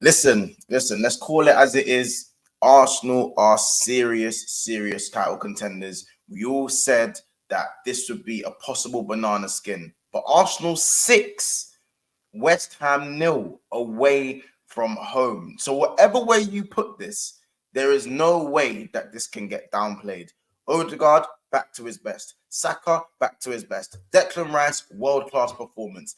Listen. Let's call it as it is. Arsenal are serious title contenders. We all said that this would be a possible banana skin, but Arsenal 6, West Ham nil away from home. So whatever way you put this, there is no way that this can get downplayed. Odegaard back to his best. Saka back to his best. Declan Rice world-class performance.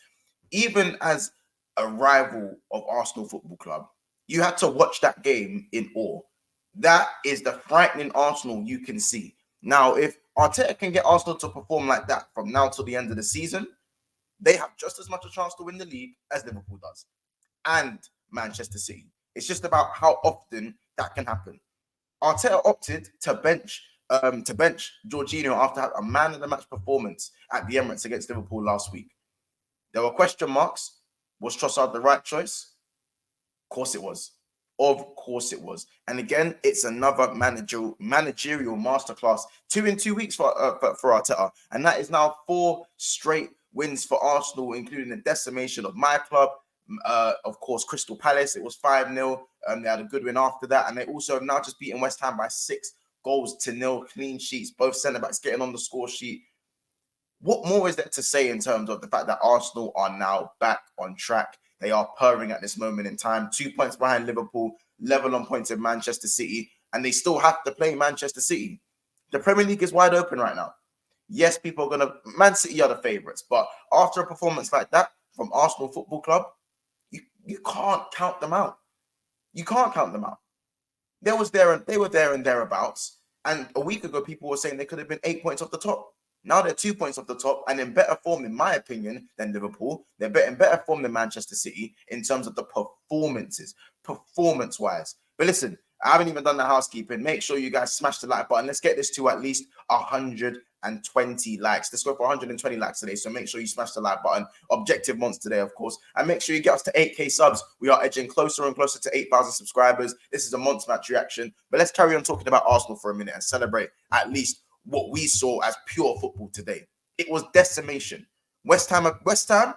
Even as a rival of Arsenal Football Club, you had to watch that game in awe. That is the frightening Arsenal you can see. Now, if Arteta can get Arsenal to perform like that from now till the end of the season, they have just as much a chance to win the league as Liverpool does and Manchester City. It's just about how often that can happen. Arteta opted to bench Jorginho after a man of the match performance at the Emirates against Liverpool last week. There were question marks. Was Trossard the right choice? Of course it was. Of course it was. And again, it's another managerial masterclass. 2 in 2 weeks for Arteta. And that is now 4 straight wins for Arsenal, including the decimation of my club. Of course, Crystal Palace, it was 5-0. They had a good win after that. And they also have now just beaten West Ham by 6-0, clean sheets, both centre-backs getting on the score sheet. What more is there to say in terms of the fact that Arsenal are now back on track? They are purring at this moment in time. 2 points behind Liverpool, level on points in Manchester City, and they still have to play Manchester City. The Premier League is wide open right now. Yes, people are going to... Man City are the favourites, but after a performance like that from Arsenal Football Club, you can't count them out. You can't count them out. They were there and thereabouts, and a week ago, people were saying they could have been 8 points off the top. Now they're 2 points off the top and in better form, in my opinion, than Liverpool. They're in better form than Manchester City in terms of the performances, performance-wise. But listen, I haven't even done the housekeeping. Make sure you guys smash the like button. Let's get this to at least 120 likes. Let's go for 120 likes today. So make sure you smash the like button. Objective months today, of course. And make sure you get us to 8K subs. We are edging closer and closer to 8,000 subscribers. This is a month's match reaction. But let's carry on talking about Arsenal for a minute and celebrate at least what we saw as pure football today. It was decimation. West Ham,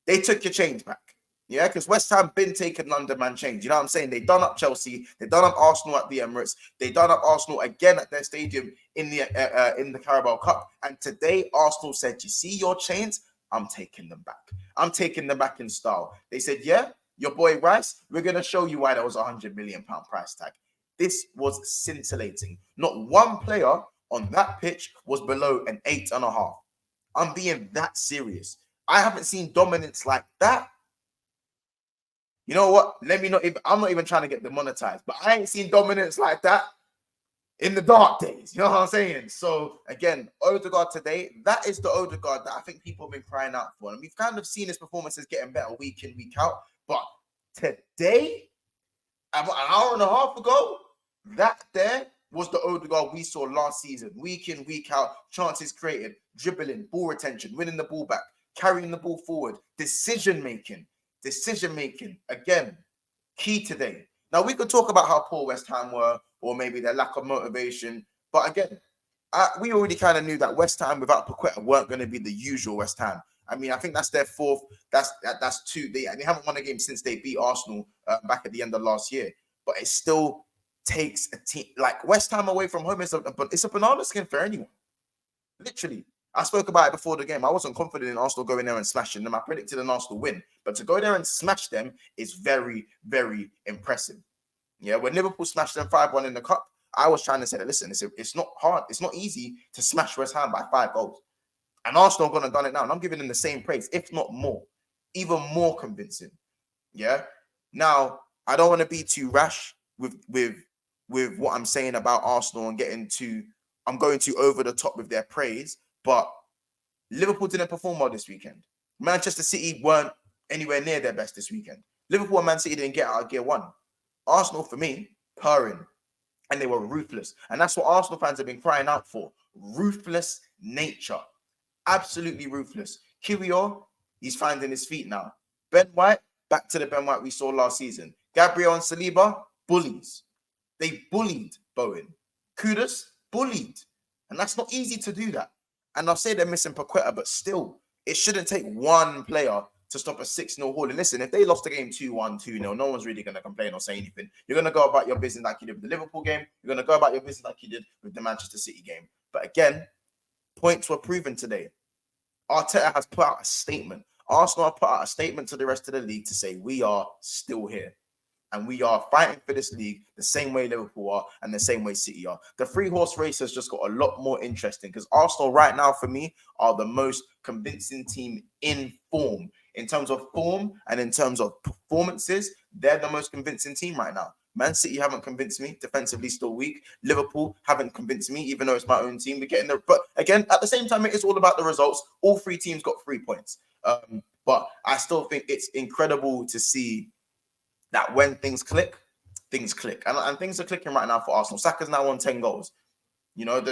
they took your change back. Yeah, because West Ham been taking London man change. You know what I'm saying? They done up Chelsea. They done up Arsenal at the Emirates. They done up Arsenal again at their stadium in the Carabao Cup. And today, Arsenal said, "You see your chains? I'm taking them back. I'm taking them back in style." They said, "Yeah, your boy Rice, we're gonna show you why there was £100 million price tag." This was scintillating. Not one player on that pitch was below an 8.5. I'm being that serious. I haven't seen dominance like that. You know what? I'm not even trying to get demonetized, but I ain't seen dominance like that in the dark days. You know what I'm saying? So again, Odegaard today, that is the Odegaard that I think people have been crying out for. And we've kind of seen his performances getting better week in, week out. But today, about an hour and a half ago, that there was the Odegaard we saw last season. Week in, week out, chances created, dribbling, ball retention, winning the ball back, carrying the ball forward, decision-making. Again, key today. Now, we could talk about how poor West Ham were or maybe their lack of motivation. But again, we already kind of knew that West Ham without Paqueta weren't going to be the usual West Ham. I mean, I think that's their fourth. That's two. They haven't won a game since they beat Arsenal back at the end of last year. But it still takes a team like West Ham away from home. It's a banana skin for anyone. Literally. I spoke about it before the game. I wasn't confident in Arsenal going there and smashing them. I predicted an Arsenal win. But to go there and smash them is very, very impressive. Yeah, when Liverpool smashed them 5-1 in the Cup, I was trying to say that, listen, it's not hard. It's not easy to smash West Ham by 5 goals. And Arsenal are going to done it now. And I'm giving them the same praise, if not more. Even more convincing. Yeah? Now, I don't want to be too rash with what I'm saying about Arsenal and I'm going too over the top with their praise. But Liverpool didn't perform well this weekend. Manchester City weren't anywhere near their best this weekend. Liverpool and Man City didn't get out of gear one. Arsenal, for me, purring. And they were ruthless. And that's what Arsenal fans have been crying out for. Ruthless nature. Absolutely ruthless. Kiwior, he's finding his feet now. Ben White, back to the Ben White we saw last season. Gabriel and Saliba, bullies. They bullied Bowen. Kudus, bullied. And that's not easy to do that. And I'll say they're missing Paqueta, but still, it shouldn't take one player to stop a 6-0 haul. And listen, if they lost the game 2-1, 2-0, no one's really going to complain or say anything. You're going to go about your business like you did with the Liverpool game. You're going to go about your business like you did with the Manchester City game. But again, points were proven today. Arteta has put out a statement. Arsenal have put out a statement to the rest of the league to say we are still here. And we are fighting for this league the same way Liverpool are and the same way City are. The three-horse race has just got a lot more interesting because Arsenal right now, for me, are the most convincing team in form. In terms of form and in terms of performances, they're the most convincing team right now. Man City haven't convinced me. Defensively, still weak. Liverpool haven't convinced me, even though it's my own team. We're getting there. But again, at the same time, it is all about the results. All three teams got 3 points. But I still think it's incredible to see that when things click, things click. And things are clicking right now for Arsenal. Saka's now on 10 goals. You know,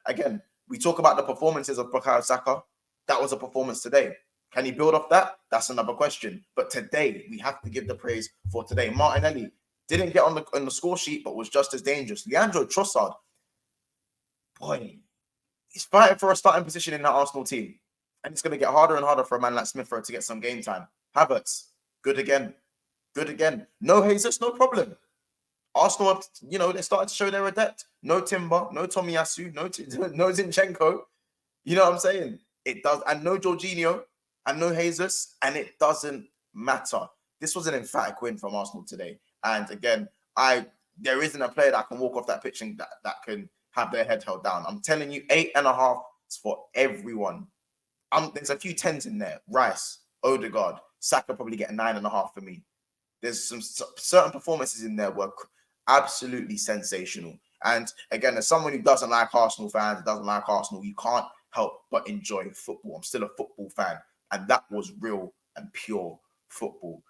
again, we talk about the performances of Bukayo Saka. That was a performance today. Can he build off that? That's another question. But today, we have to give the praise for today. Martinelli didn't get on the score sheet, but was just as dangerous. Leandro Trossard, boy, he's fighting for a starting position in that Arsenal team. And it's going to get harder and harder for a man like Smith Rowe to get some game time. Havertz, good again. Good again. No Jesus, no problem. Arsenal, they started to show their adept. No Timber, no Tomiyasu, no Zinchenko. You know what I'm saying? It does. And no Jorginho, and no Jesus, and it doesn't matter. This was an emphatic win from Arsenal today. And again, there isn't a player that can walk off that pitch and that can have their head held down. I'm telling you, 8.5 is for everyone. There's a few 10s in there. Rice, Odegaard, Saka probably get 9.5 for me. There's some certain performances in there were absolutely sensational. And again, as someone who doesn't like Arsenal fans, doesn't like Arsenal, you can't help but enjoy football. I'm still a football fan. And that was real and pure football.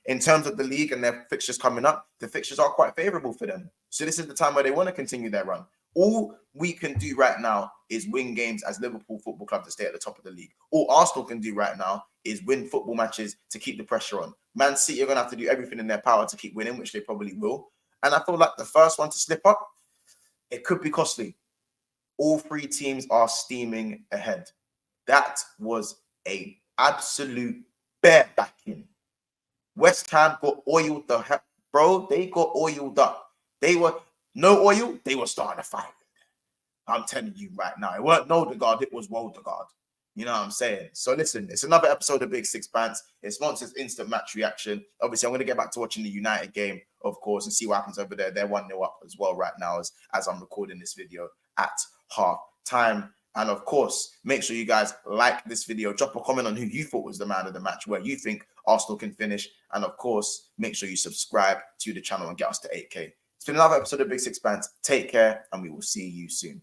In terms of the league and their fixtures coming up, the fixtures are quite favorable for them. So this is the time where they want to continue their run. All we can do right now is win games as Liverpool Football Club to stay at the top of the league. All Arsenal can do right now is win football matches to keep the pressure on. Man City are going to have to do everything in their power to keep winning, which they probably will. And I feel like the first one to slip up, it could be costly. All three teams are steaming ahead. That was an absolute bear backing. West Ham got oiled the heck, bro. They got oiled up. They were no oil. They were starting to fight. I'm telling you right now, it weren't Odegaard, it was Wodegaard. You know what I'm saying? So listen, it's another episode of Big Six Pants. It sponsors instant match reaction. Obviously, I'm going to get back to watching the United game, of course, and see what happens over there. They're 1-0 up as well right now as I'm recording this video at half time. And of course, make sure you guys like this video. Drop a comment on who you thought was the man of the match, where you think Arsenal can finish. And of course, make sure you subscribe to the channel and get us to 8K. It's been another episode of Big Six Pants. Take care, and we will see you soon.